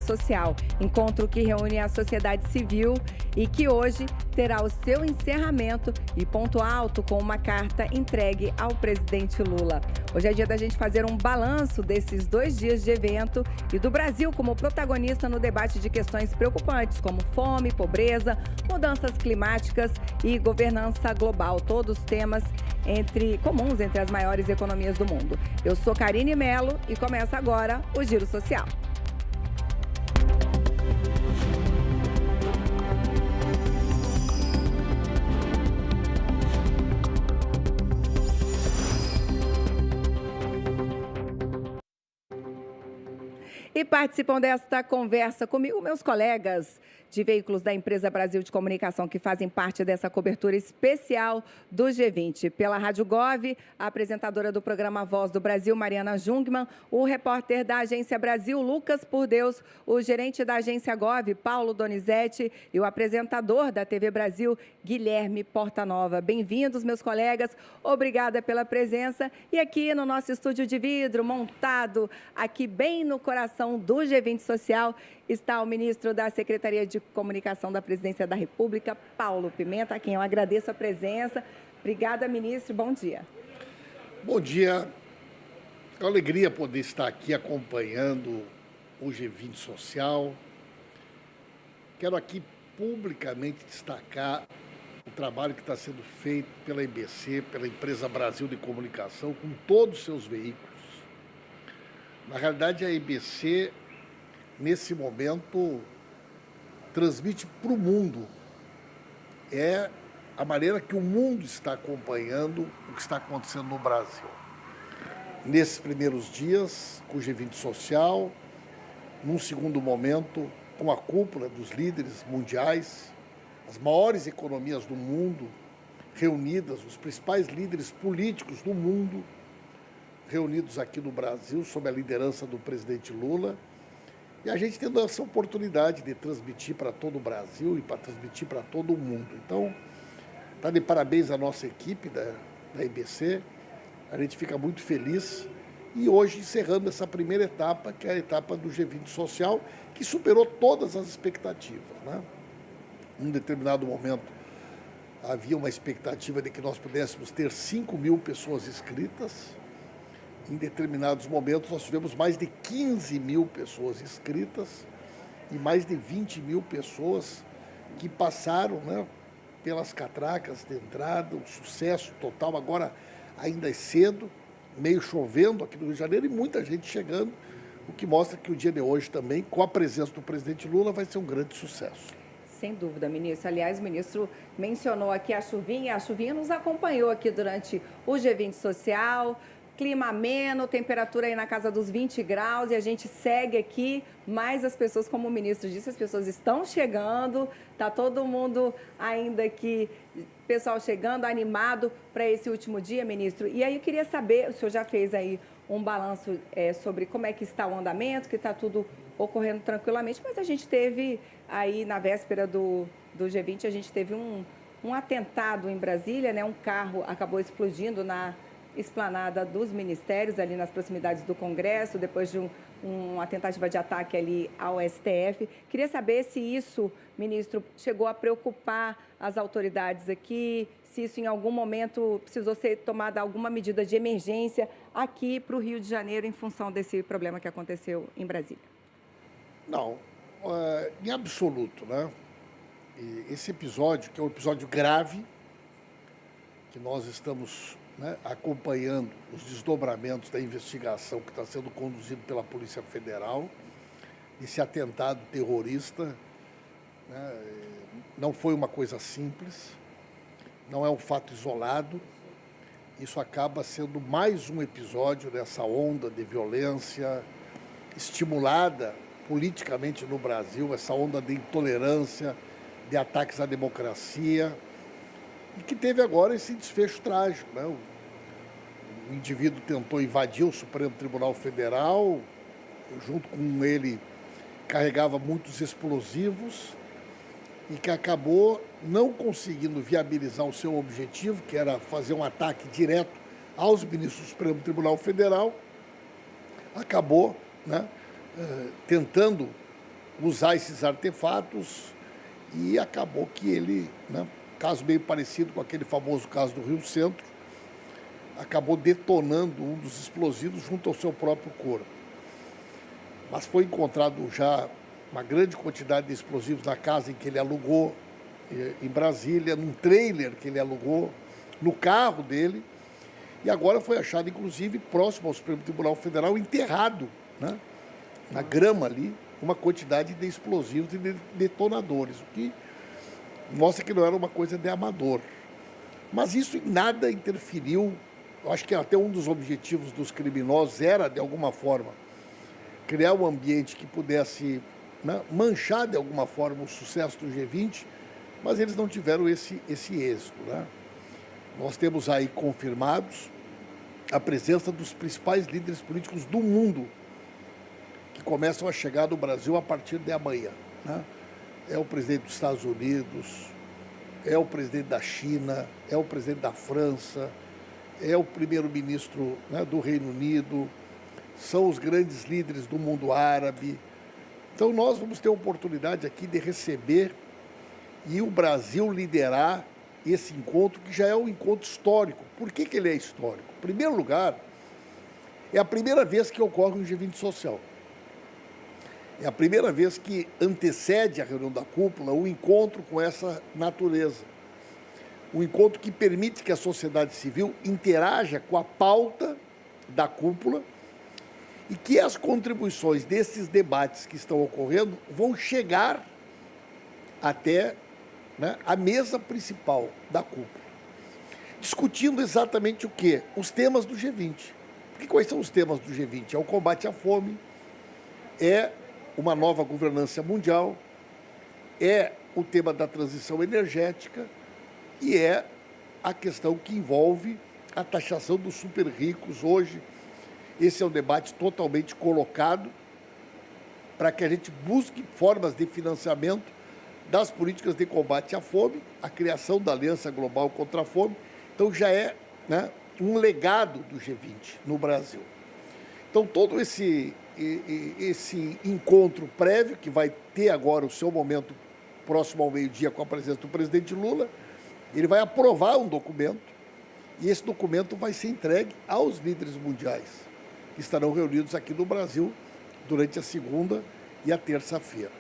Social, encontro que reúne a sociedade civil e que hoje terá o seu encerramento e ponto alto com uma carta entregue ao presidente Lula. Hoje é dia da gente fazer um balanço desses 2 dias de evento e do Brasil como protagonista no debate de questões preocupantes como fome, pobreza, mudanças climáticas e governança global, todos temas comuns entre as maiores economias do mundo. Eu sou Karine Mello e começa agora o Giro Social. E participam desta conversa comigo meus colegas de veículos da Empresa Brasil de Comunicação, que fazem parte dessa cobertura especial do G20. Pela Rádio Gov, a apresentadora do programa Voz do Brasil, Mariana Jungmann, o repórter da Agência Brasil, Lucas Por Deus, o gerente da Agência Gov, Paulo Donizete, e o apresentador da TV Brasil, Guilherme Portanova. Bem-vindos, meus colegas. Obrigada pela presença. E aqui no nosso estúdio de vidro, montado aqui bem no coração do G20 Social, está o ministro da Secretaria de Comunicação da Presidência da República, Paulo Pimenta, a quem eu agradeço a presença. Obrigada, ministro. Bom dia. Bom dia. É uma alegria poder estar aqui acompanhando o G20 Social. Quero aqui publicamente destacar o trabalho que está sendo feito pela EBC, pela Empresa Brasil de Comunicação, com todos os seus veículos. Na realidade, a EBC, nesse momento, transmite para o mundo. É a maneira que o mundo está acompanhando o que está acontecendo no Brasil. Nesses primeiros dias, com o G20 Social, num segundo momento, com a cúpula dos líderes mundiais, as maiores economias do mundo reunidas, os principais líderes políticos do mundo reunidos aqui no Brasil, sob a liderança do presidente Lula, e a gente tendo essa oportunidade de transmitir para todo o Brasil e para transmitir para todo o mundo. Então, está de parabéns à nossa equipe da EBC, a gente fica muito feliz. E hoje encerrando essa primeira etapa, que é a etapa do G20 Social, que superou todas as expectativas, né? Em um determinado momento, havia uma expectativa de que nós pudéssemos ter 5.000 pessoas inscritas. Em determinados momentos, nós tivemos mais de 15.000 pessoas inscritas e mais de 20.000 pessoas que passaram, né, pelas catracas de entrada, um sucesso total. Agora, ainda é cedo, meio chovendo aqui no Rio de Janeiro e muita gente chegando, o que mostra que o dia de hoje também, com a presença do presidente Lula, vai ser um grande sucesso. Sem dúvida, ministro. Aliás, o ministro mencionou aqui a chuvinha nos acompanhou aqui durante o G20 Social. Clima ameno, temperatura aí na casa dos 20 graus e a gente segue aqui, mas as pessoas, como o ministro disse, as pessoas estão chegando, está todo mundo ainda aqui, pessoal chegando, animado para esse último dia, ministro. E aí eu queria saber, o senhor já fez aí um balanço sobre como é que está o andamento, que está tudo ocorrendo tranquilamente, mas a gente teve aí na véspera do G20, a gente teve um atentado em Brasília, né? Um carro acabou explodindo na esplanada dos ministérios, ali nas proximidades do Congresso, depois de uma tentativa de ataque ali ao STF. Queria saber se isso, ministro, chegou a preocupar as autoridades aqui, se isso em algum momento precisou ser tomada alguma medida de emergência aqui para o Rio de Janeiro em função desse problema que aconteceu em Brasília. Não, em absoluto, né? Esse episódio, que é um episódio grave, que nós estamos, né, acompanhando os desdobramentos da investigação que está sendo conduzido pela Polícia Federal, esse atentado terrorista, né, não foi uma coisa simples, não é um fato isolado, isso acaba sendo mais um episódio dessa onda de violência estimulada politicamente no Brasil, essa onda de intolerância, de ataques à democracia, e que teve agora esse desfecho trágico, né? O indivíduo tentou invadir o Supremo Tribunal Federal, junto com ele carregava muitos explosivos e que acabou não conseguindo viabilizar o seu objetivo, que era fazer um ataque direto aos ministros do Supremo Tribunal Federal, acabou, né, tentando usar esses artefatos e acabou que ele, né, caso meio parecido com aquele famoso caso do Rio Centro, acabou detonando um dos explosivos junto ao seu próprio corpo. Mas foi encontrado já uma grande quantidade de explosivos na casa em que ele alugou, em Brasília, num trailer que ele alugou, no carro dele, e agora foi achado, inclusive, próximo ao Supremo Tribunal Federal, enterrado, né, na grama ali, uma quantidade de explosivos e de detonadores, o que mostra que não era uma coisa de amador. Mas isso em nada interferiu. Eu acho que até um dos objetivos dos criminosos era, de alguma forma, criar um ambiente que pudesse, né, manchar de alguma forma o sucesso do G20, mas eles não tiveram esse êxito, né? Nós temos aí confirmados a presença dos principais líderes políticos do mundo que começam a chegar no Brasil a partir de amanhã, né? É o presidente dos Estados Unidos, é o presidente da China, é o presidente da França, é o primeiro-ministro, né, do Reino Unido, são os grandes líderes do mundo árabe. Então nós vamos ter a oportunidade aqui de receber e o Brasil liderar esse encontro, que já é um encontro histórico. Por que ele é histórico? Em primeiro lugar, é a primeira vez que ocorre um G20 social. É a primeira vez que antecede a reunião da cúpula um encontro com essa natureza. Um encontro que permite que a sociedade civil interaja com a pauta da cúpula e que as contribuições desses debates que estão ocorrendo vão chegar até, né, a mesa principal da cúpula, discutindo exatamente o quê? Os temas do G20. Porque quais são os temas do G20? É o combate à fome, é uma nova governança mundial, é o tema da transição energética e é a questão que envolve a taxação dos super ricos. Hoje, esse é um debate totalmente colocado para que a gente busque formas de financiamento das políticas de combate à fome, a criação da Aliança Global contra a Fome. Então já é, né, um legado do G20 no Brasil. Então todo esse encontro prévio, que vai ter agora o seu momento próximo ao meio-dia com a presença do presidente Lula, ele vai aprovar um documento e esse documento vai ser entregue aos líderes mundiais, que estarão reunidos aqui no Brasil durante a segunda e a terça-feira.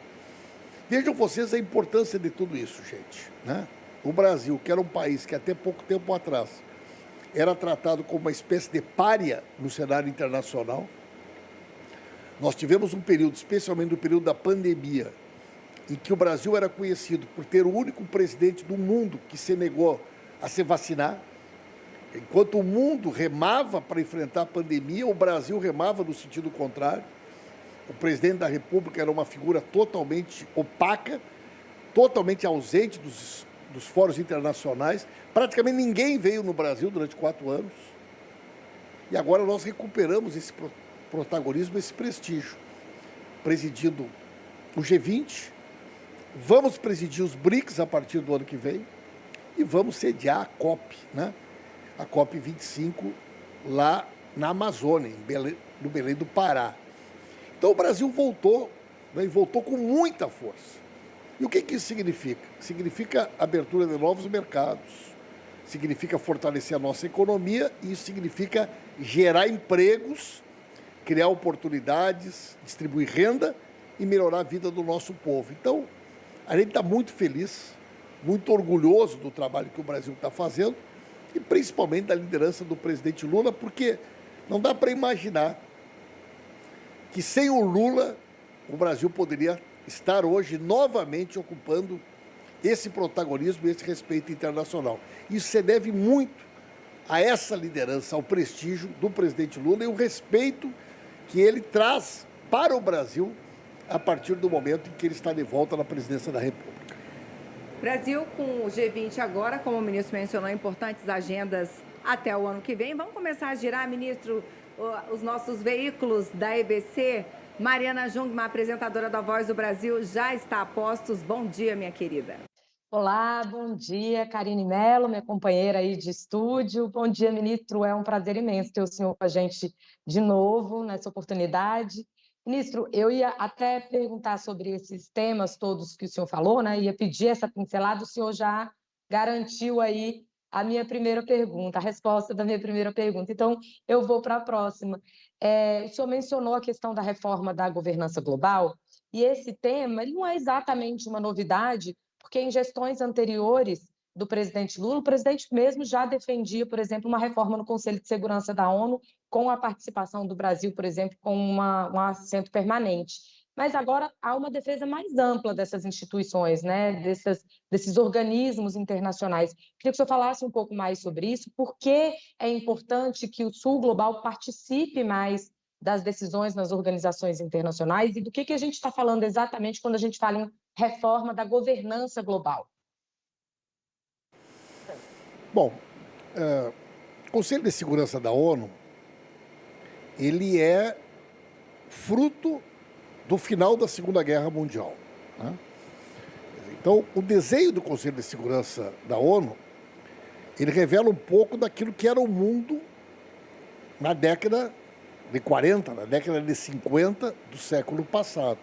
Vejam vocês a importância de tudo isso, gente, né? O Brasil, que era um país que até pouco tempo atrás era tratado como uma espécie de pária no cenário internacional. Nós tivemos um período, especialmente no período da pandemia, em que o Brasil era conhecido por ter o único presidente do mundo que se negou a se vacinar. Enquanto o mundo remava para enfrentar a pandemia, o Brasil remava no sentido contrário. O presidente da República era uma figura totalmente opaca, totalmente ausente dos fóruns internacionais. Praticamente ninguém veio no Brasil durante 4 anos. E agora nós recuperamos esse protagonismo, esse prestígio, presidindo o G20, vamos presidir os BRICS a partir do ano que vem e vamos sediar a COP, né? A COP 25 lá na Amazônia, no Belém do Pará. Então o Brasil voltou, né, e voltou com muita força. E o que isso significa? Significa abertura de novos mercados, significa fortalecer a nossa economia e isso significa gerar empregos, criar oportunidades, distribuir renda e melhorar a vida do nosso povo. Então, a gente está muito feliz, muito orgulhoso do trabalho que o Brasil está fazendo e principalmente da liderança do presidente Lula, porque não dá para imaginar que sem o Lula o Brasil poderia estar hoje novamente ocupando esse protagonismo e esse respeito internacional. Isso se deve muito a essa liderança, ao prestígio do presidente Lula e o respeito que ele traz para o Brasil a partir do momento em que ele está de volta na presidência da República. Brasil com o G20 agora, como o ministro mencionou, importantes agendas até o ano que vem. Vamos começar a girar, ministro, os nossos veículos da EBC. Mariana Jungmann, apresentadora da Voz do Brasil, já está a postos. Bom dia, minha querida. Olá, bom dia, Karine Mello, minha companheira aí de estúdio. Bom dia, ministro, é um prazer imenso ter o senhor com a gente de novo nessa oportunidade. Ministro, eu ia até perguntar sobre esses temas todos que o senhor falou, né? Ia pedir essa pincelada, o senhor já garantiu aí a minha primeira pergunta, a resposta da minha primeira pergunta. Então, eu vou para a próxima. O senhor mencionou a questão da reforma da governança global, e esse tema ele não é exatamente uma novidade, porque em gestões anteriores do presidente Lula, o presidente mesmo já defendia, por exemplo, uma reforma no Conselho de Segurança da ONU, com a participação do Brasil, por exemplo, com um assento permanente. Mas agora há uma defesa mais ampla dessas instituições, né? desses organismos internacionais. Queria que o senhor falasse um pouco mais sobre isso, por que é importante que o Sul Global participe mais das decisões nas organizações internacionais e do que a gente está falando exatamente quando a gente fala em reforma da governança global. Bom, o Conselho de Segurança da ONU, ele é fruto do final da Segunda Guerra Mundial, né? Então, o desenho do Conselho de Segurança da ONU, ele revela um pouco daquilo que era o mundo na década de 40, na década de 50 do século passado.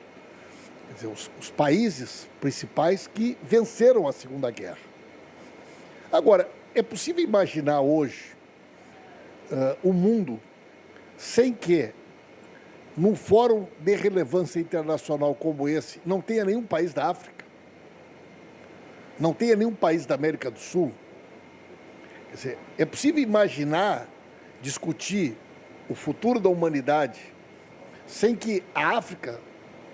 Quer dizer, os países principais que venceram a Segunda Guerra. Agora, é possível imaginar hoje o mundo sem que, num fórum de relevância internacional como esse, não tenha nenhum país da África, não tenha nenhum país da América do Sul? Quer dizer, é possível imaginar, discutir o futuro da humanidade sem que a África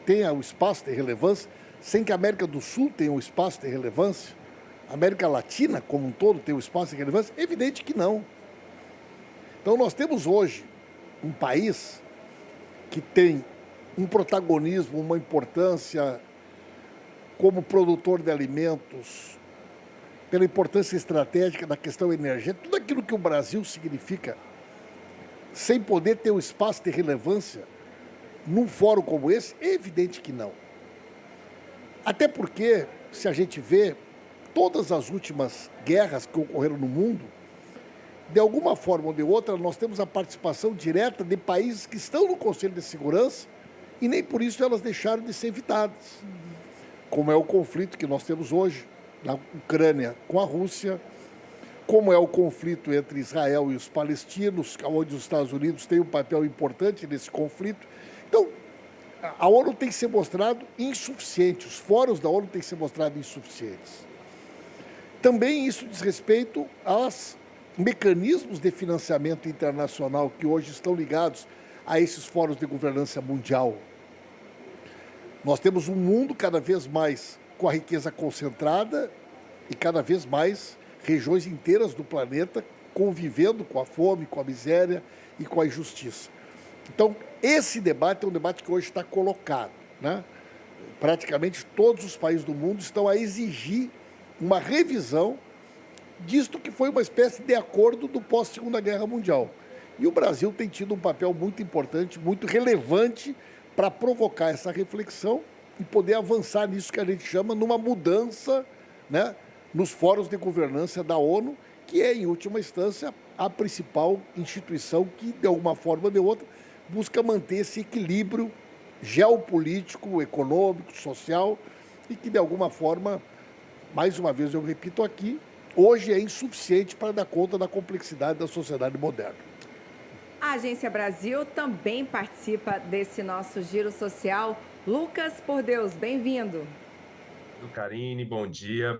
tenha o espaço de relevância, sem que a América do Sul tenha o espaço de relevância, a América Latina como um todo tenha o espaço de relevância? É evidente que não. Então nós temos hoje um país que tem um protagonismo, uma importância como produtor de alimentos, pela importância estratégica da questão energética, tudo aquilo que o Brasil significa, sem poder ter um espaço de relevância num fórum como esse, é evidente que não. Até porque, se a gente vê todas as últimas guerras que ocorreram no mundo, de alguma forma ou de outra, nós temos a participação direta de países que estão no Conselho de Segurança e nem por isso elas deixaram de ser evitadas. Como é o conflito que nós temos hoje na Ucrânia com a Rússia, como é o conflito entre Israel e os palestinos, onde os Estados Unidos têm um papel importante nesse conflito. Então, a ONU tem que ser mostrado insuficiente, os fóruns da ONU têm que ser mostrados insuficientes. Também isso diz respeito aos mecanismos de financiamento internacional que hoje estão ligados a esses fóruns de governança mundial. Nós temos um mundo cada vez mais com a riqueza concentrada e cada vez mais regiões inteiras do planeta convivendo com a fome, com a miséria e com a injustiça. Então, esse debate é um debate que hoje está colocado, né? Praticamente todos os países do mundo estão a exigir uma revisão disto que foi uma espécie de acordo do pós-Segunda Guerra Mundial. E o Brasil tem tido um papel muito importante, muito relevante para provocar essa reflexão e poder avançar nisso que a gente chama numa mudança, né, nos fóruns de governança da ONU, que é, em última instância, a principal instituição que, de alguma forma ou de outra, busca manter esse equilíbrio geopolítico, econômico, social e que, de alguma forma, mais uma vez eu repito aqui, hoje é insuficiente para dar conta da complexidade da sociedade moderna. A Agência Brasil também participa desse nosso giro social. Lucas Por Deus, bem-vindo. Karine, bom dia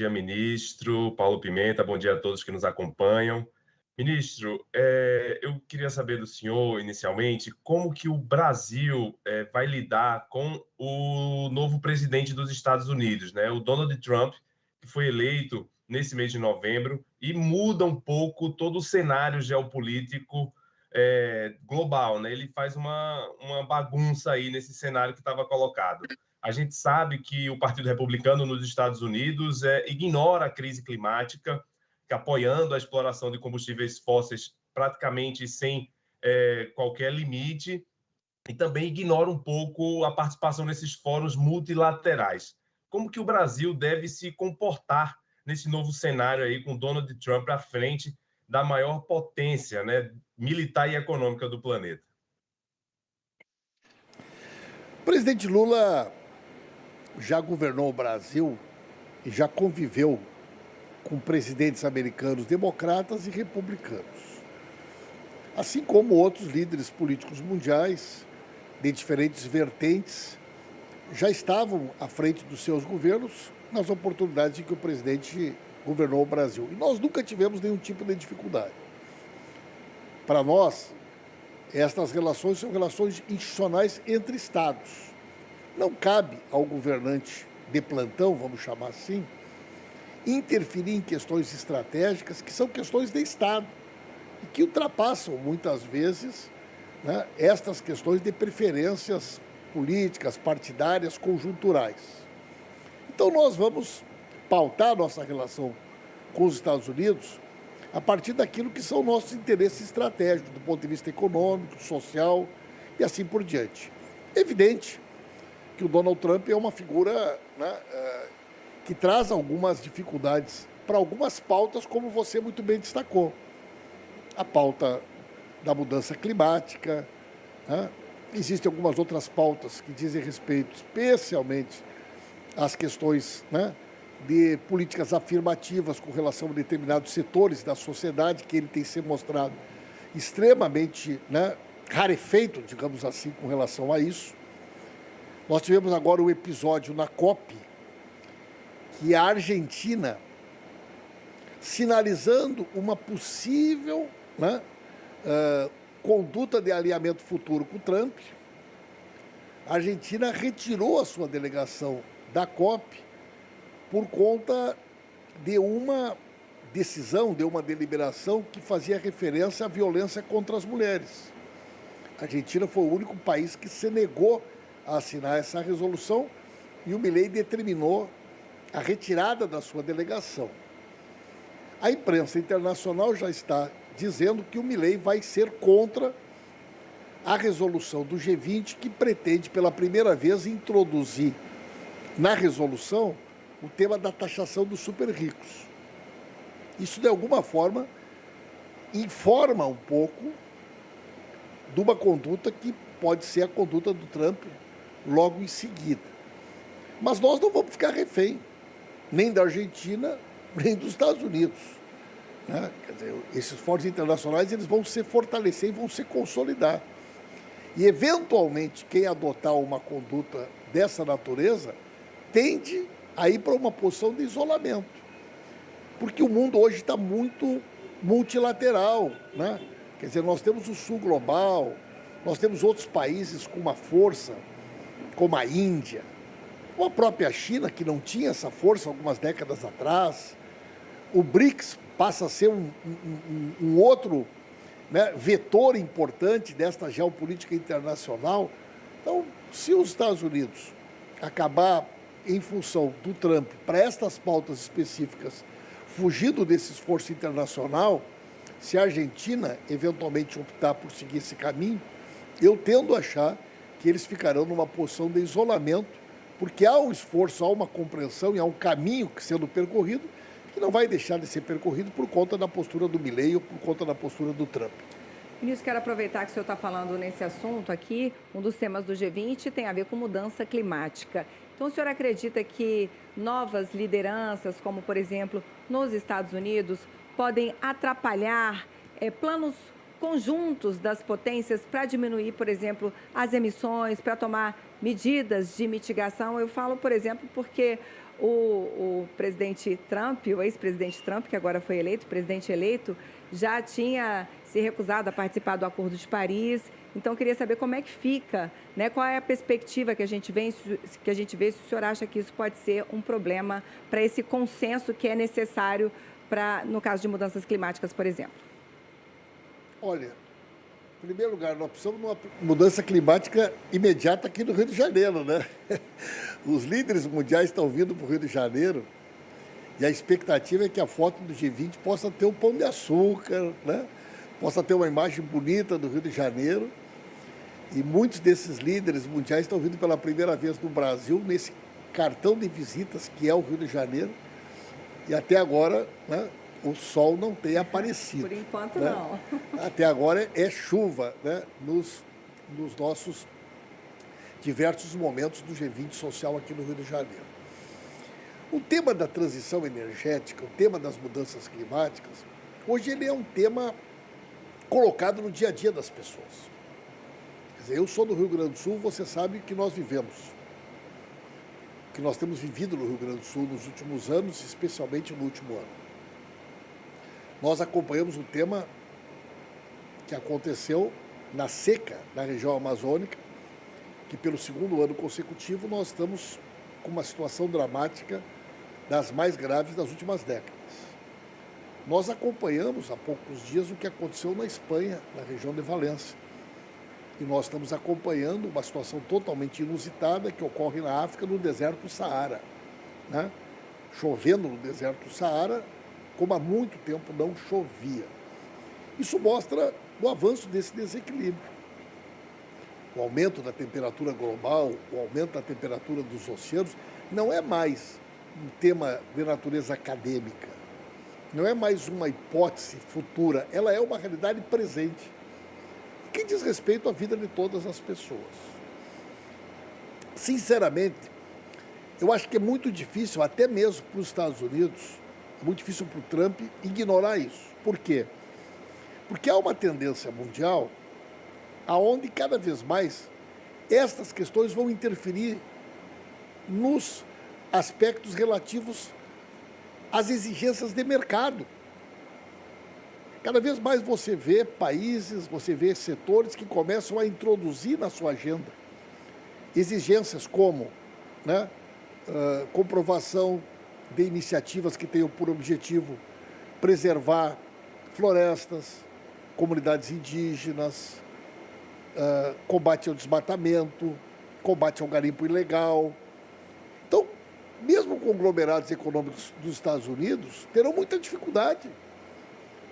ministro, Paulo Pimenta, bom dia a todos que nos acompanham. Ministro, eu queria saber do senhor, inicialmente, como que o Brasil vai lidar com o novo presidente dos Estados Unidos, né? O Donald Trump, que foi eleito nesse mês de novembro e muda um pouco todo o cenário geopolítico global, né? Ele faz uma bagunça aí nesse cenário que estava colocado. A gente sabe que o Partido Republicano nos Estados Unidos ignora a crise climática, que apoiando a exploração de combustíveis fósseis praticamente sem qualquer limite, e também ignora um pouco a participação nesses fóruns multilaterais. Como que o Brasil deve se comportar nesse novo cenário aí, com Donald Trump à frente da maior potência, né, militar e econômica do planeta? O presidente Lula já governou o Brasil e já conviveu com presidentes americanos democratas e republicanos, assim como outros líderes políticos mundiais de diferentes vertentes já estavam à frente dos seus governos nas oportunidades em que o presidente governou o Brasil. E nós nunca tivemos nenhum tipo de dificuldade. Para nós, estas relações são relações institucionais entre Estados. Não cabe ao governante de plantão, vamos chamar assim, interferir em questões estratégicas que são questões de Estado e que ultrapassam, muitas vezes, né, estas questões de preferências políticas, partidárias, conjunturais. Então, nós vamos pautar nossa relação com os Estados Unidos a partir daquilo que são nossos interesses estratégicos, do ponto de vista econômico, social e assim por diante. É evidente que o Donald Trump é uma figura, né, que traz algumas dificuldades para algumas pautas, como você muito bem destacou. A pauta da mudança climática, né? Existem algumas outras pautas que dizem respeito especialmente às questões, né, de políticas afirmativas com relação a determinados setores da sociedade, que ele tem se mostrado extremamente, né, rarefeito, digamos assim, com relação a isso. Nós tivemos agora um episódio na COP, que a Argentina, sinalizando uma possível, né, conduta de alinhamento futuro com o Trump, a Argentina retirou a sua delegação da COP por conta de uma decisão, de uma deliberação que fazia referência à violência contra as mulheres. A Argentina foi o único país que se negou a assinar essa resolução e o Milei determinou a retirada da sua delegação. A imprensa internacional já está dizendo que o Milei vai ser contra a resolução do G20, que pretende, pela primeira vez, introduzir na resolução o tema da taxação dos super ricos. Isso, de alguma forma, informa um pouco de uma conduta que pode ser a conduta do Trump logo em seguida. Mas nós não vamos ficar refém, nem da Argentina, nem dos Estados Unidos. Né? Quer dizer, esses esforços internacionais eles vão se fortalecer e vão se consolidar. E, eventualmente, quem adotar uma conduta dessa natureza tende a ir para uma posição de isolamento. Porque o mundo hoje está muito multilateral. Né? Quer dizer, nós temos o Sul global, nós temos outros países com uma força, como a Índia, ou a própria China, que não tinha essa força algumas décadas atrás. O BRICS passa a ser um outro, né, vetor importante desta geopolítica internacional. Então, se os Estados Unidos acabar, em função do Trump, para estas pautas específicas, fugindo desse esforço internacional, se a Argentina eventualmente optar por seguir esse caminho, eu tendo a achar que eles ficarão numa posição de isolamento, porque há um esforço, há uma compreensão e há um caminho que sendo percorrido que não vai deixar de ser percorrido por conta da postura do Milei ou por conta da postura do Trump. Ministro, quero aproveitar que o senhor está falando nesse assunto aqui. Um dos temas do G20 tem a ver com mudança climática. Então, o senhor acredita que novas lideranças, como, por exemplo, nos Estados Unidos, podem atrapalhar planos conjuntos das potências para diminuir, por exemplo, as emissões, para tomar medidas de mitigação? Eu falo, por exemplo, porque o presidente Trump, o ex-presidente Trump, que agora foi eleito, presidente eleito, já tinha se recusado a participar do Acordo de Paris. Então, queria saber como é que fica, né? Qual é a perspectiva que a gente vê, se o senhor acha que isso pode ser um problema para esse consenso que é necessário para, no caso de mudanças climáticas, por exemplo. Olha, em primeiro lugar, nós precisamos de uma mudança climática imediata aqui no Rio de Janeiro, né? Os líderes mundiais estão vindo para o Rio de Janeiro e a expectativa é que a foto do G20 possa ter um pão de açúcar, né? Possa ter uma imagem bonita do Rio de Janeiro. E muitos desses líderes mundiais estão vindo pela primeira vez no Brasil, nesse cartão de visitas que é o Rio de Janeiro. E até agora, né, o sol não tem aparecido. Por enquanto, né? Não. Até agora é chuva, né, nos nossos diversos momentos do G20 social aqui no Rio de Janeiro. O tema da transição energética, o tema das mudanças climáticas, hoje ele é um tema colocado no dia a dia das pessoas. Quer dizer, eu sou do Rio Grande do Sul, você sabe que nós vivemos, que nós temos vivido no Rio Grande do Sul nos últimos anos, especialmente no último ano. Nós acompanhamos o tema que aconteceu na seca na região amazônica, que pelo segundo ano consecutivo nós estamos com uma situação dramática das mais graves das últimas décadas. Nós acompanhamos há poucos dias o que aconteceu na Espanha, na região de Valência. E nós estamos acompanhando uma situação totalmente inusitada que ocorre na África, no deserto do Saara, né? Chovendo no deserto do Saara, como há muito tempo não chovia. Isso mostra o avanço desse desequilíbrio. O aumento da temperatura global, o aumento da temperatura dos oceanos, não é mais um tema de natureza acadêmica, não é mais uma hipótese futura, ela é uma realidade presente, que diz respeito à vida de todas as pessoas. Sinceramente, eu acho que é muito difícil, até mesmo para os Estados Unidos, é muito difícil para o Trump ignorar isso. Por quê? Porque há uma tendência mundial aonde cada vez mais estas questões vão interferir nos aspectos relativos às exigências de mercado. Cada vez mais você vê países, você vê setores que começam a introduzir na sua agenda exigências como, né, comprovação de iniciativas que tenham por objetivo preservar florestas, comunidades indígenas, combate ao desmatamento, combate ao garimpo ilegal. Então, mesmo conglomerados econômicos dos Estados Unidos terão muita dificuldade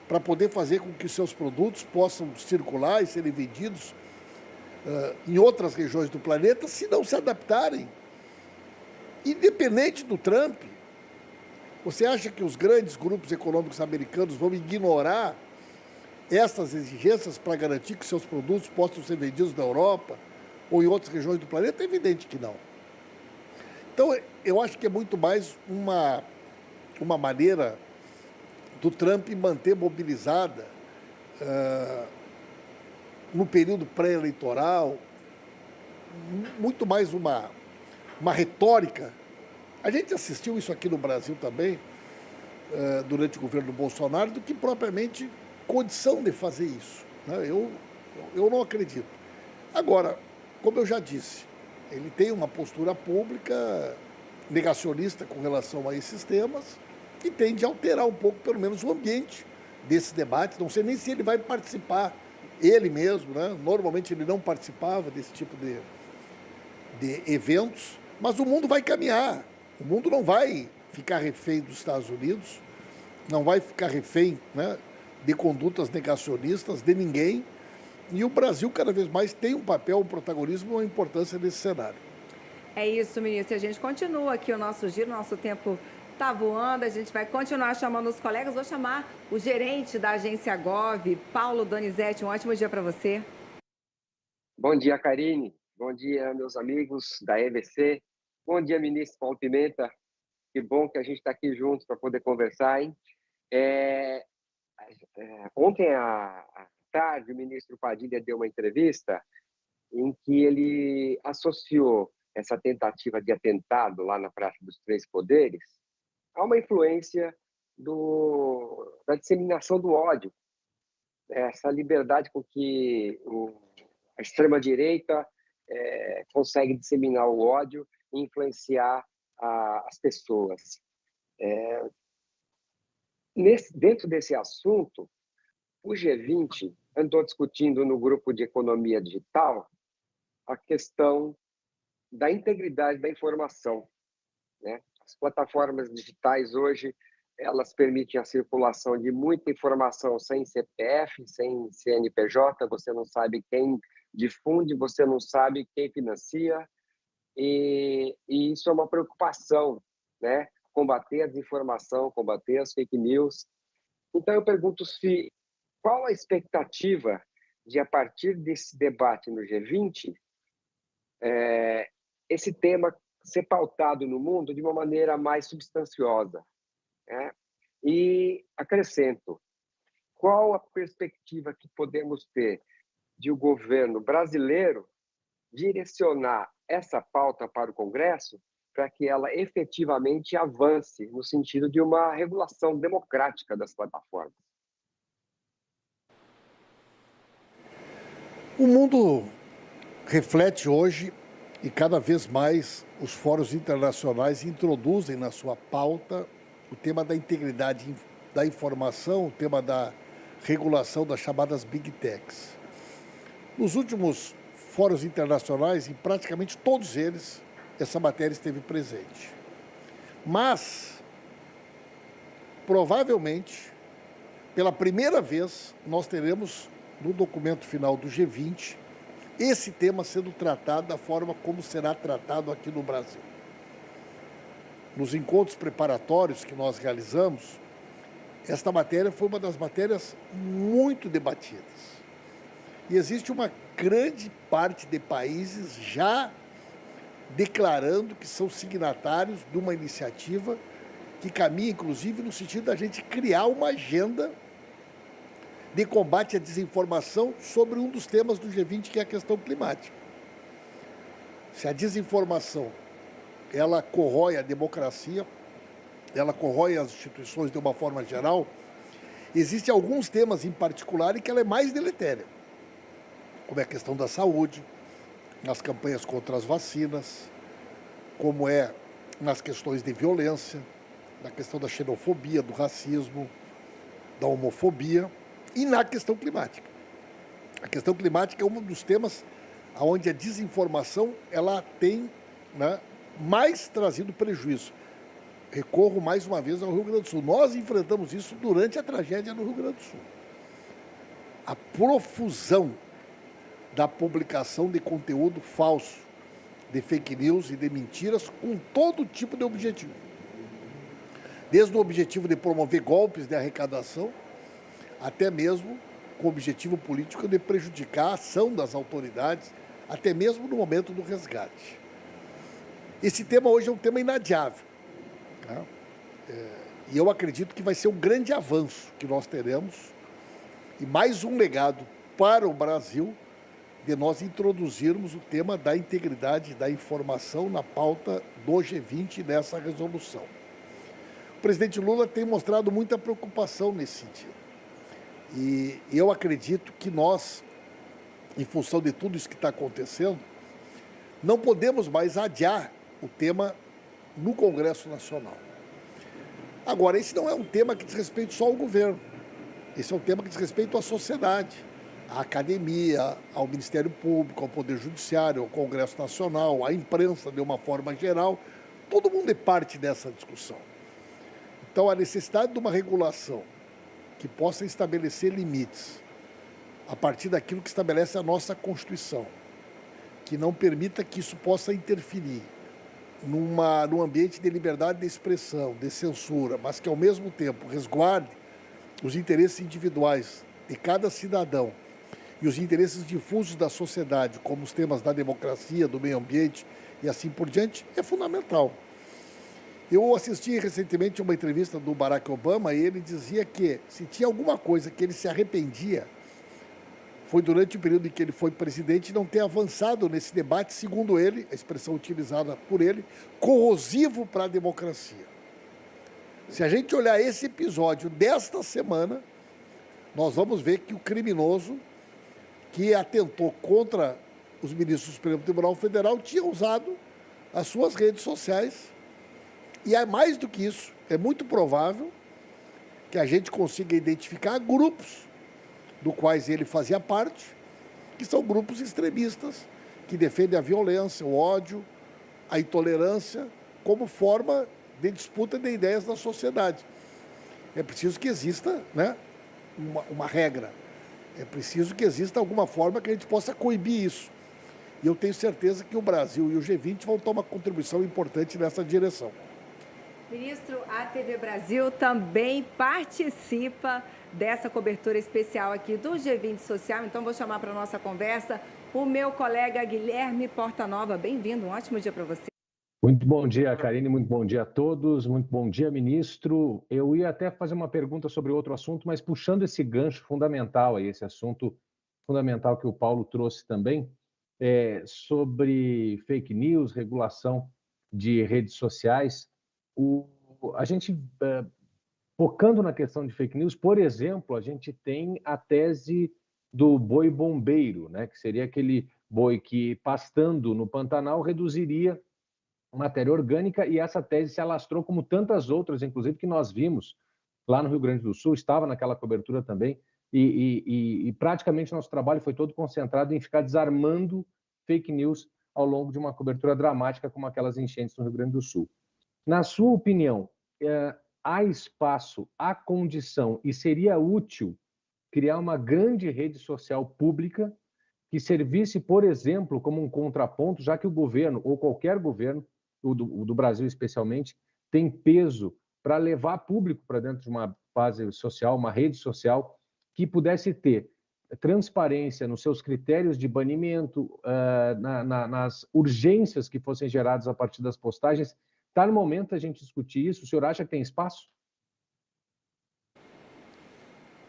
para poder fazer com que os seus produtos possam circular e serem vendidos em outras regiões do planeta se não se adaptarem. Independente do Trump, você acha que os grandes grupos econômicos americanos vão ignorar essas exigências para garantir que seus produtos possam ser vendidos na Europa ou em outras regiões do planeta? É evidente que não. Então, eu acho que é muito mais uma maneira do Trump manter mobilizada no período pré-eleitoral, muito mais uma retórica. A gente assistiu isso aqui no Brasil também, durante o governo do Bolsonaro, do que propriamente condição de fazer isso, né? Eu não acredito. Agora, como eu já disse, ele tem uma postura pública negacionista com relação a esses temas que tende a alterar um pouco, pelo menos, o ambiente desses debates. Não sei nem se ele vai participar, ele mesmo, né? Normalmente ele não participava desse tipo de eventos, mas o mundo vai caminhar. O mundo não vai ficar refém dos Estados Unidos, não vai ficar refém, né, de condutas negacionistas de ninguém, e o Brasil cada vez mais tem um papel, um protagonismo, uma importância nesse cenário. É isso, ministro. A gente continua aqui o nosso giro, nosso tempo está voando, a gente vai continuar chamando os colegas. Vou chamar o gerente da agência Gov, Paulo Donizete. Um ótimo dia para você. Bom dia, Karine. Bom dia, meus amigos da EBC. Bom dia, ministro Paulo Pimenta. Que bom que a gente está aqui juntos para poder conversar, hein? Ontem à tarde, o ministro Padilha deu uma entrevista em que ele associou essa tentativa de atentado lá na Praça dos Três Poderes a uma influência da disseminação do ódio, essa liberdade com que a extrema-direita consegue disseminar o ódio e influenciar as pessoas. Dentro desse assunto, o G20 andou discutindo no grupo de economia digital a questão da integridade da informação, né? As plataformas digitais hoje, elas permitem a circulação de muita informação sem CPF, sem CNPJ, você não sabe quem difunde, você não sabe quem financia, e isso é uma preocupação, né? Combater a desinformação, combater as fake news. Então, eu pergunto qual a expectativa de, a partir desse debate no G20, esse tema ser pautado no mundo de uma maneira mais substanciosa, né? E acrescento, qual a perspectiva que podemos ter de o governo brasileiro direcionar essa pauta para o Congresso para que ela efetivamente avance no sentido de uma regulação democrática das plataformas? O mundo reflete hoje e cada vez mais os fóruns internacionais introduzem na sua pauta o tema da integridade da informação, o tema da regulação das chamadas Big Techs. Nos últimos fóruns internacionais, em praticamente todos eles, essa matéria esteve presente. Mas, provavelmente, pela primeira vez, nós teremos, no documento final do G20, esse tema sendo tratado da forma como será tratado aqui no Brasil. Nos encontros preparatórios que nós realizamos, esta matéria foi uma das matérias muito debatidas. E existe uma grande parte de países já declarando que são signatários de uma iniciativa que caminha, inclusive, no sentido da gente criar uma agenda de combate à desinformação sobre um dos temas do G20, que é a questão climática. Se a desinformação ela corrói a democracia, ela corrói as instituições de uma forma geral, existem alguns temas em particular em que ela é mais deletéria, como é a questão da saúde, nas campanhas contra as vacinas, como é nas questões de violência, na questão da xenofobia, do racismo, da homofobia e na questão climática. A questão climática é um dos temas onde a desinformação ela tem, né, mais trazido prejuízo. Recorro mais uma vez ao Rio Grande do Sul. Nós enfrentamos isso durante a tragédia no Rio Grande do Sul. A profusão da publicação de conteúdo falso, de fake news e de mentiras com todo tipo de objetivo. Desde o objetivo de promover golpes de arrecadação, até mesmo com o objetivo político de prejudicar a ação das autoridades, até mesmo no momento do resgate. Esse tema hoje é um tema inadiável, né? E eu acredito que vai ser um grande avanço que nós teremos e mais um legado para o Brasil de nós introduzirmos o tema da integridade da informação na pauta do G20 nessa resolução. O presidente Lula tem mostrado muita preocupação nesse sentido. E eu acredito que nós, em função de tudo isso que está acontecendo, não podemos mais adiar o tema no Congresso Nacional. Agora, esse não é um tema que diz respeito só ao governo. Esse é um tema que diz respeito à sociedade, à academia, ao Ministério Público, ao Poder Judiciário, ao Congresso Nacional, à imprensa de uma forma geral. Todo mundo é parte dessa discussão. Então, a necessidade de uma regulação que possa estabelecer limites a partir daquilo que estabelece a nossa Constituição, que não permita que isso possa interferir num ambiente de liberdade de expressão, de censura, mas que, ao mesmo tempo, resguarde os interesses individuais de cada cidadão e os interesses difusos da sociedade, como os temas da democracia, do meio ambiente e assim por diante, é fundamental. Eu assisti recentemente uma entrevista do Barack Obama e ele dizia que se tinha alguma coisa que ele se arrependia, foi durante o período em que ele foi presidente não ter avançado nesse debate, segundo ele, a expressão utilizada por ele, corrosivo para a democracia. Se a gente olhar esse episódio desta semana, nós vamos ver que o criminoso que atentou contra os ministros do Supremo Tribunal Federal tinha usado as suas redes sociais. E é mais do que isso, é muito provável que a gente consiga identificar grupos do quais ele fazia parte, que são grupos extremistas, que defendem a violência, o ódio, a intolerância, como forma de disputa de ideias na sociedade. É preciso que exista, né, uma regra. É preciso que exista alguma forma que a gente possa coibir isso. E eu tenho certeza que o Brasil e o G20 vão tomar uma contribuição importante nessa direção. Ministro, a TV Brasil também participa dessa cobertura especial aqui do G20 Social. Então, vou chamar para a nossa conversa o meu colega Guilherme Portanova. Bem-vindo, um ótimo dia para você. Muito bom dia, Karine, muito bom dia a todos, muito bom dia, ministro. Eu ia até fazer uma pergunta sobre outro assunto, mas puxando esse gancho fundamental aí, esse assunto fundamental que o Paulo trouxe também, sobre fake news, regulação de redes sociais. A gente, focando na questão de fake news, por exemplo, a gente tem a tese do boi bombeiro, né, que seria aquele boi que, pastando no Pantanal, reduziria matéria orgânica, e essa tese se alastrou como tantas outras, inclusive, que nós vimos lá no Rio Grande do Sul, estava naquela cobertura também, e praticamente nosso trabalho foi todo concentrado em ficar desarmando fake news ao longo de uma cobertura dramática como aquelas enchentes no Rio Grande do Sul. Na sua opinião, há espaço, há condição e seria útil criar uma grande rede social pública que servisse, por exemplo, como um contraponto, já que o governo, ou qualquer governo, o do Brasil especialmente, tem peso para levar público para dentro de uma base social, uma rede social, que pudesse ter transparência nos seus critérios de banimento, nas urgências que fossem geradas a partir das postagens. Está no momento a gente discutir isso? O senhor acha que tem espaço?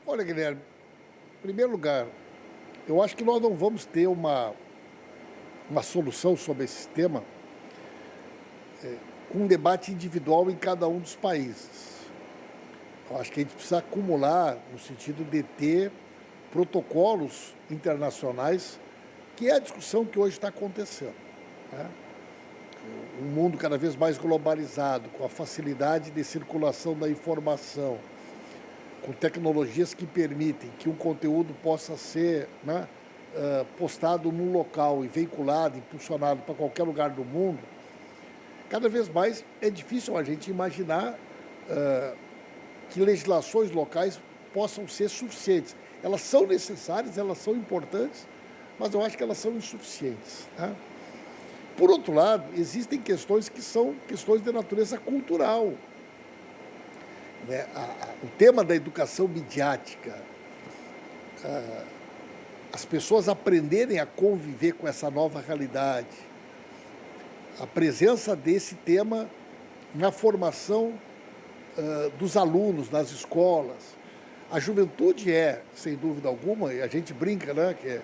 Olha, Guilherme, em primeiro lugar, eu acho que nós não vamos ter uma solução sobre esse tema com um debate individual em cada um dos países. Eu acho que a gente precisa acumular no sentido de ter protocolos internacionais, que é a discussão que hoje está acontecendo, né? Um mundo cada vez mais globalizado, com a facilidade de circulação da informação, com tecnologias que permitem que um conteúdo possa ser, né, postado num local e veiculado, impulsionado para qualquer lugar do mundo. Cada vez mais é difícil a gente imaginar que legislações locais possam ser suficientes. Elas são necessárias, elas são importantes, mas eu acho que elas são insuficientes, né? Por outro lado, existem questões que são questões de natureza cultural, né? O tema da educação midiática, as pessoas aprenderem a conviver com essa nova realidade, a presença desse tema na formação dos alunos, nas escolas. A juventude sem dúvida alguma, e a gente brinca, né? Quer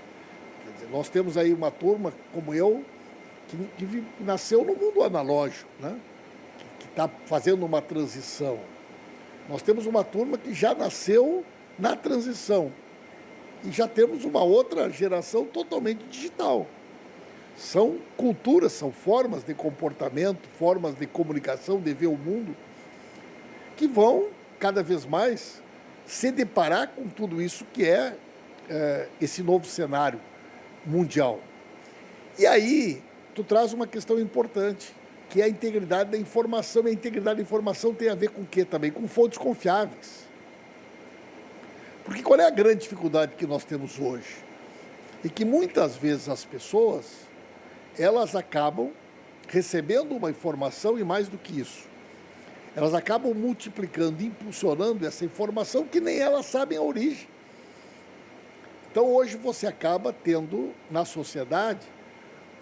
dizer, nós temos aí uma turma como eu, que nasceu no mundo analógico, né? Que está fazendo uma transição. Nós temos uma turma que já nasceu na transição e já temos uma outra geração totalmente digital. São culturas, são formas de comportamento, formas de comunicação, de ver o mundo, que vão cada vez mais se deparar com tudo isso que é esse novo cenário mundial. E aí, tu traz uma questão importante, que é a integridade da informação. E a integridade da informação tem a ver com o quê também? Com fontes confiáveis. Porque qual é a grande dificuldade que nós temos hoje? É que muitas vezes as pessoas, elas acabam recebendo uma informação e mais do que isso, elas acabam multiplicando, impulsionando essa informação que nem elas sabem a origem. Então hoje você acaba tendo na sociedade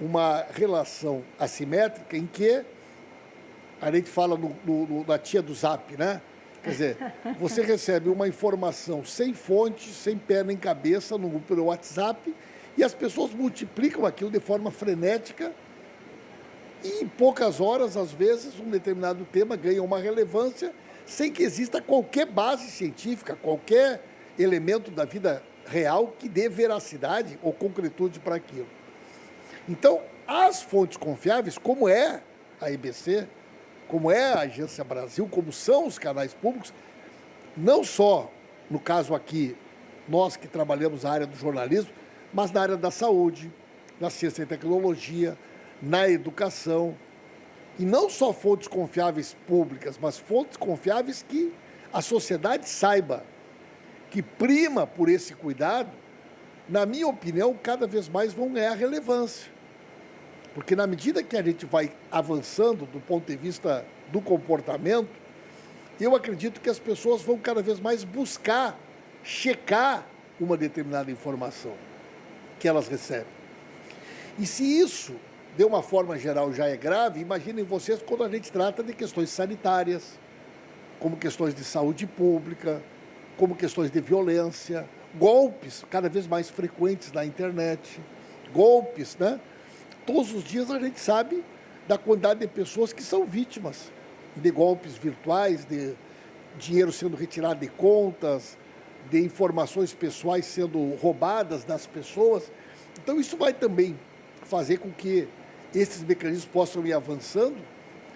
uma relação assimétrica em que a gente fala na tia do Zap, né? Quer dizer, você recebe uma informação sem fonte, sem pé nem cabeça no grupo do WhatsApp, e as pessoas multiplicam aquilo de forma frenética e em poucas horas, às vezes, um determinado tema ganha uma relevância sem que exista qualquer base científica, qualquer elemento da vida real que dê veracidade ou concretude para aquilo. Então, as fontes confiáveis, como é a IBC, como é a Agência Brasil, como são os canais públicos, não só, no caso aqui, nós que trabalhamos na área do jornalismo, mas na área da saúde, na ciência e tecnologia, na educação. E não só fontes confiáveis públicas, mas fontes confiáveis que a sociedade saiba que prima por esse cuidado, na minha opinião, cada vez mais vão ganhar relevância. Porque na medida que a gente vai avançando do ponto de vista do comportamento, eu acredito que as pessoas vão cada vez mais buscar, checar uma determinada informação que elas recebem. E se isso, de uma forma geral, já é grave, imaginem vocês quando a gente trata de questões sanitárias, como questões de saúde pública, como questões de violência, golpes cada vez mais frequentes na internet, golpes, né? Todos os dias a gente sabe da quantidade de pessoas que são vítimas de golpes virtuais, de dinheiro sendo retirado de contas, de informações pessoais sendo roubadas das pessoas. Então isso vai também fazer com que esses mecanismos possam ir avançando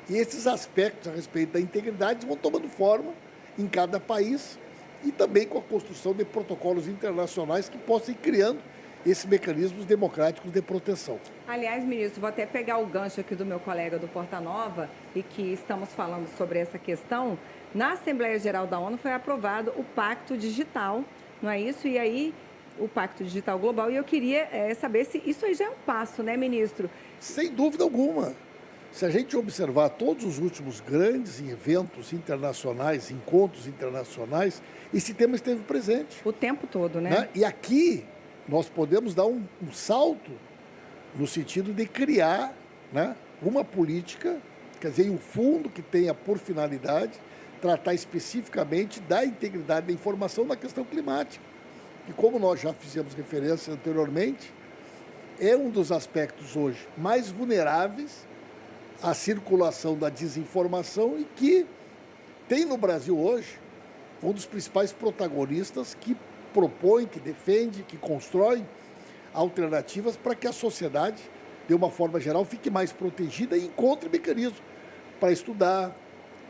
e esses aspectos a respeito da integridade vão tomando forma em cada país e também com a construção de protocolos internacionais que possam ir criando esses mecanismos democráticos de proteção. Aliás, ministro, vou até pegar o gancho aqui do meu colega do Porta Nova e que estamos falando sobre essa questão. Na Assembleia Geral da ONU foi aprovado o Pacto Digital, não é isso? E aí, o Pacto Digital Global, e eu queria saber se isso aí já é um passo, né, ministro? Sem dúvida alguma. Se a gente observar todos os últimos grandes eventos internacionais, encontros internacionais, esse tema esteve presente. O tempo todo, né? E aqui nós podemos dar um salto no sentido de criar, né, uma política, quer dizer, um fundo que tenha por finalidade tratar especificamente da integridade da informação na questão climática. E como nós já fizemos referência anteriormente, é um dos aspectos hoje mais vulneráveis à circulação da desinformação e que tem no Brasil hoje um dos principais protagonistas que propõe, que defende, que constrói alternativas para que a sociedade, de uma forma geral, fique mais protegida e encontre mecanismos para estudar,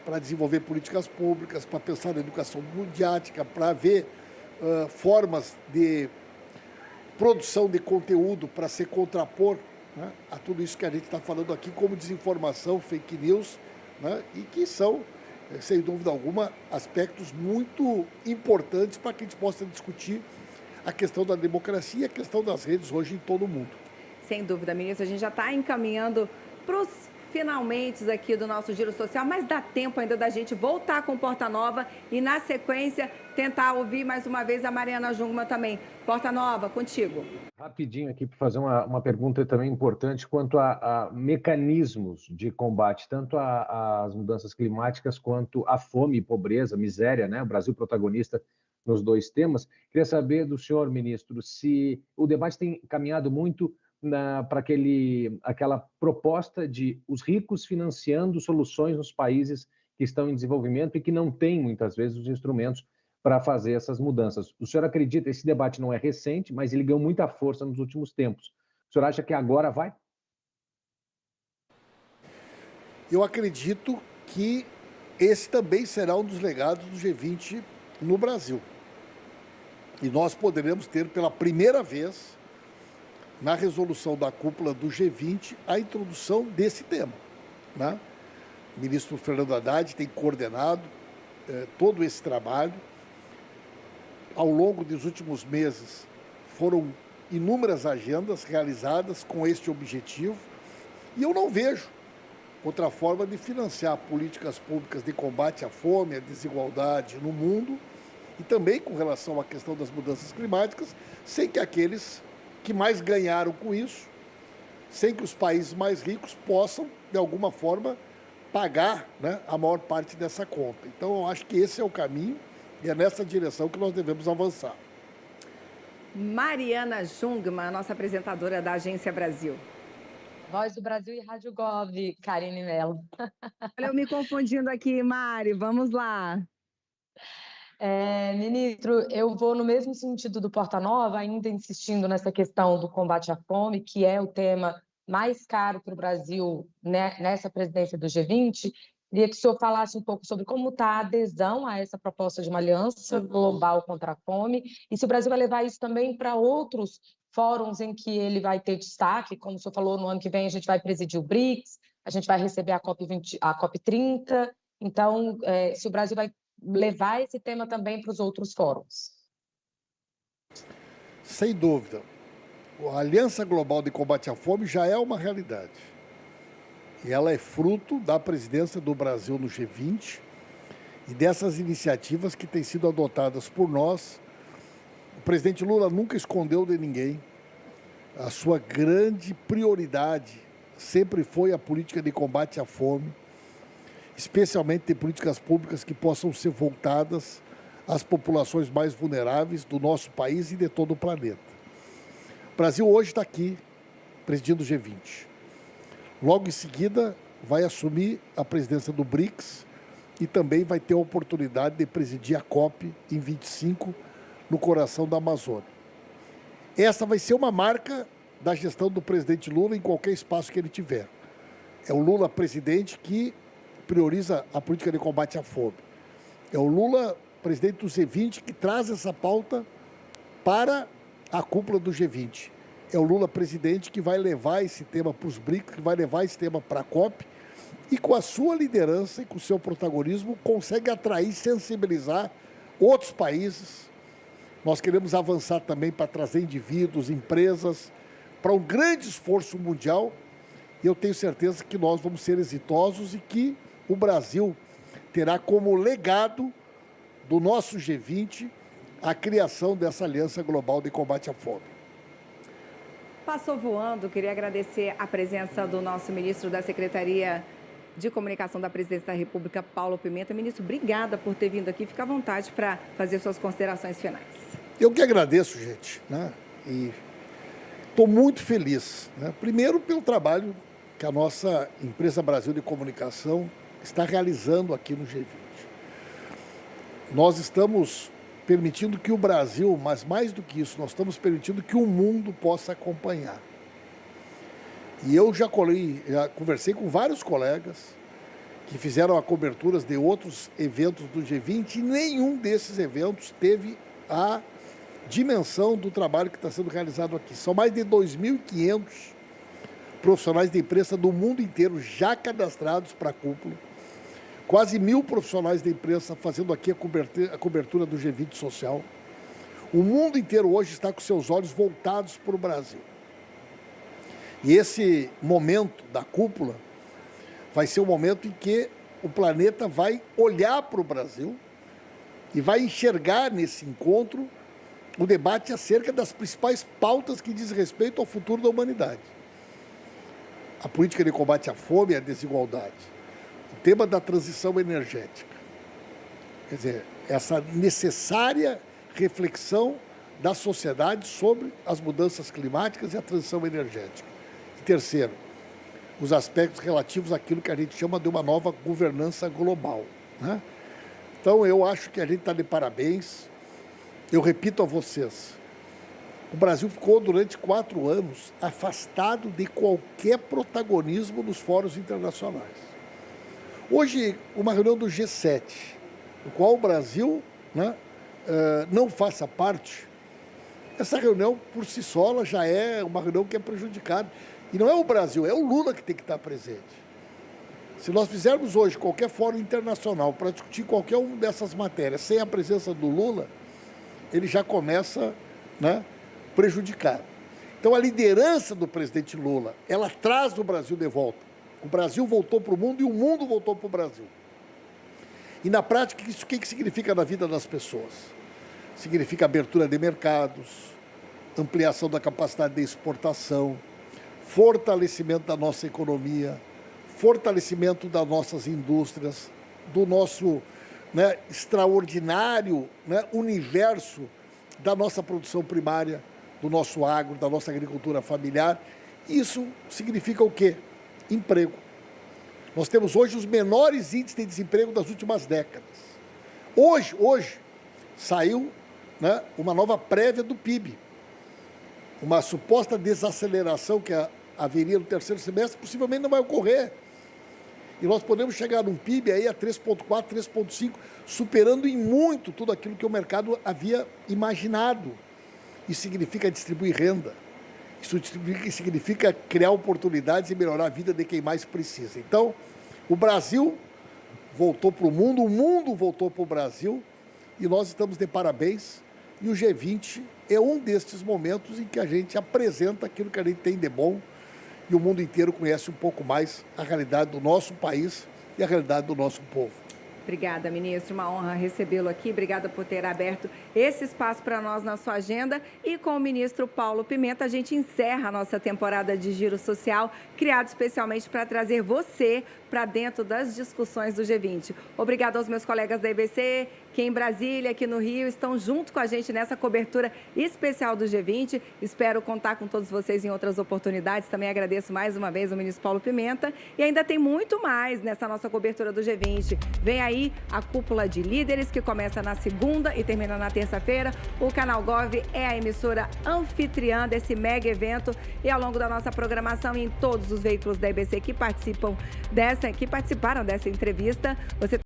para desenvolver políticas públicas, para pensar na educação midiática, para ver formas de produção de conteúdo para se contrapor, né, a tudo isso que a gente está falando aqui, como desinformação, fake news, né, e que são, sem dúvida alguma, aspectos muito importantes para que a gente possa discutir a questão da democracia e a questão das redes hoje em todo o mundo. Sem dúvida, ministro, a gente já está encaminhando para os finalmente aqui do nosso Giro Social, mas dá tempo ainda da gente voltar com Porta Nova e, na sequência, tentar ouvir mais uma vez a Mariana Jungmann também. Porta Nova, contigo. Rapidinho aqui para fazer uma pergunta também importante quanto a mecanismos de combate, tanto às mudanças climáticas quanto à fome e pobreza, miséria, né? O Brasil protagonista nos dois temas. Queria saber do senhor, ministro, se o debate tem caminhado muito para aquela proposta de os ricos financiando soluções nos países que estão em desenvolvimento e que não têm, muitas vezes, os instrumentos para fazer essas mudanças. O senhor acredita, esse debate não é recente, mas ele ganhou muita força nos últimos tempos. O senhor acha que agora vai? Eu acredito que esse também será um dos legados do G20 no Brasil. E nós poderemos ter pela primeira vez na resolução da cúpula do G20, a introdução desse tema, né? O ministro Fernando Haddad tem coordenado todo esse trabalho. Ao longo dos últimos meses, foram inúmeras agendas realizadas com este objetivo, e eu não vejo outra forma de financiar políticas públicas de combate à fome, à desigualdade no mundo, e também com relação à questão das mudanças climáticas, sem que aqueles que mais ganharam com isso, sem que os países mais ricos possam, de alguma forma, pagar, né, a maior parte dessa conta. Então, eu acho que esse é o caminho e é nessa direção que nós devemos avançar. Mariana Jungmann, nossa apresentadora da Agência Brasil. Voz do Brasil e Rádio Gov, Karine Mello. Olha, eu me confundindo aqui, Mari, vamos lá. Ministro, eu vou no mesmo sentido do Porta Nova, ainda insistindo nessa questão do combate à fome, que é o tema mais caro para o Brasil, né, nessa presidência do G20. Queria que o senhor falasse um pouco sobre como está a adesão a essa proposta de uma aliança global contra a fome e se o Brasil vai levar isso também para outros fóruns em que ele vai ter destaque. Como o senhor falou, no ano que vem a gente vai presidir o BRICS, a gente vai receber a COP30. Então, se o Brasil vai levar esse tema também para os outros fóruns. Sem dúvida. A Aliança Global de Combate à Fome já é uma realidade. E ela é fruto da presidência do Brasil no G20 e dessas iniciativas que têm sido adotadas por nós. O presidente Lula nunca escondeu de ninguém a sua grande prioridade sempre foi a política de combate à fome, especialmente de políticas públicas que possam ser voltadas às populações mais vulneráveis do nosso país e de todo o planeta. O Brasil hoje está aqui, presidindo o G20. Logo em seguida, vai assumir a presidência do BRICS e também vai ter a oportunidade de presidir a COP em 25, no coração da Amazônia. Essa vai ser uma marca da gestão do presidente Lula em qualquer espaço que ele tiver. É o Lula presidente que prioriza a política de combate à fome. É o Lula presidente do G20 que traz essa pauta para a cúpula do G20. É o Lula presidente que vai levar esse tema para os BRICS, que vai levar esse tema para a COP e com a sua liderança e com o seu protagonismo consegue atrair, sensibilizar outros países. Nós queremos avançar também para trazer indivíduos, empresas, para um grande esforço mundial e eu tenho certeza que nós vamos ser exitosos e que o Brasil terá como legado do nosso G20 a criação dessa Aliança Global de Combate à Fome. Passou voando, queria agradecer a presença do nosso ministro da Secretaria de Comunicação da Presidência da República, Paulo Pimenta. Ministro, obrigada por ter vindo aqui. Fica à vontade para fazer suas considerações finais. Eu que agradeço, gente, né? E estou muito feliz, né? Primeiro pelo trabalho que a nossa empresa Brasil de Comunicação está realizando aqui no G20. Nós estamos permitindo que o Brasil, mas mais do que isso, nós estamos permitindo que o mundo possa acompanhar. E eu já conversei com vários colegas que fizeram coberturas de outros eventos do G20 e nenhum desses eventos teve a dimensão do trabalho que está sendo realizado aqui. São mais de 2.500 profissionais de imprensa do mundo inteiro já cadastrados para a cúpula. Quase 1.000 profissionais de imprensa fazendo aqui a cobertura do G20 social. O mundo inteiro hoje está com seus olhos voltados para o Brasil. E esse momento da cúpula vai ser o momento em que o planeta vai olhar para o Brasil e vai enxergar nesse encontro o debate acerca das principais pautas que diz respeito ao futuro da humanidade. A política de combate à fome e à desigualdade. O tema da transição energética. Quer dizer, essa necessária reflexão da sociedade sobre as mudanças climáticas e a transição energética. E terceiro, os aspectos relativos àquilo que a gente chama de uma nova governança global, né? Então, eu acho que a gente está de parabéns. Eu repito a vocês, o Brasil ficou durante 4 anos afastado de qualquer protagonismo nos fóruns internacionais. Hoje, uma reunião do G7, no qual o Brasil, né, não faça parte, essa reunião, por si só, ela já é uma reunião que é prejudicada. E não é o Brasil, é o Lula que tem que estar presente. Se nós fizermos hoje qualquer fórum internacional para discutir qualquer uma dessas matérias sem a presença do Lula, ele já começa, né, prejudicado. Então, a liderança do presidente Lula, ela traz o Brasil de volta. O Brasil voltou para o mundo e o mundo voltou para o Brasil. E, na prática, isso o que significa na vida das pessoas? Significa abertura de mercados, ampliação da capacidade de exportação, fortalecimento da nossa economia, fortalecimento das nossas indústrias, do nosso, né, extraordinário, né, universo da nossa produção primária, do nosso agro, da nossa agricultura familiar. Isso significa o quê? Emprego. Nós temos hoje os menores índices de desemprego das últimas décadas. Hoje saiu, né, uma nova prévia do PIB. Uma suposta desaceleração que haveria no terceiro semestre possivelmente não vai ocorrer. E nós podemos chegar num PIB aí a 3,4, 3,5, superando em muito tudo aquilo que o mercado havia imaginado. Isso significa distribuir renda. Isso significa criar oportunidades e melhorar a vida de quem mais precisa. Então, o Brasil voltou para o mundo voltou para o Brasil e nós estamos de parabéns. E o G20 é um destes momentos em que a gente apresenta aquilo que a gente tem de bom e o mundo inteiro conhece um pouco mais a realidade do nosso país e a realidade do nosso povo. Obrigada, ministro. Uma honra recebê-lo aqui. Obrigada por ter aberto esse espaço para nós na sua agenda. E com o ministro Paulo Pimenta, a gente encerra a nossa temporada de Giro Social, criado especialmente para trazer você para dentro das discussões do G20. Obrigada aos meus colegas da IBC, que em Brasília, aqui no Rio, estão junto com a gente nessa cobertura especial do G20. Espero contar com todos vocês em outras oportunidades. Também agradeço mais uma vez ao ministro Paulo Pimenta. E ainda tem muito mais nessa nossa cobertura do G20. Vem aí a Cúpula de Líderes, que começa na segunda e termina na terça-feira. O Canal Gov é a emissora anfitriã desse mega evento. E ao longo da nossa programação e em todos os veículos da IBC que participaram dessa entrevista, você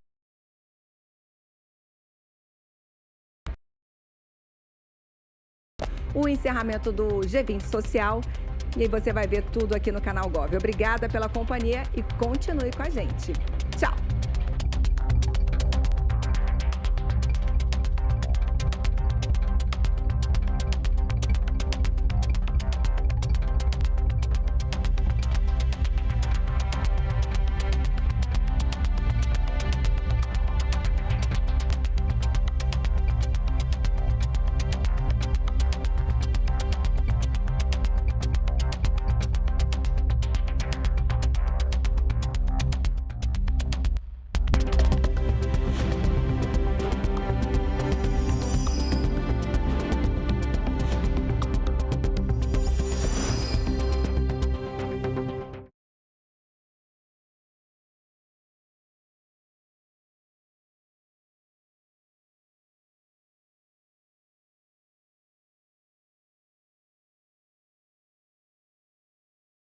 o encerramento do G20 Social e aí você vai ver tudo aqui no Canal Gov. Obrigada pela companhia e continue com a gente. Tchau!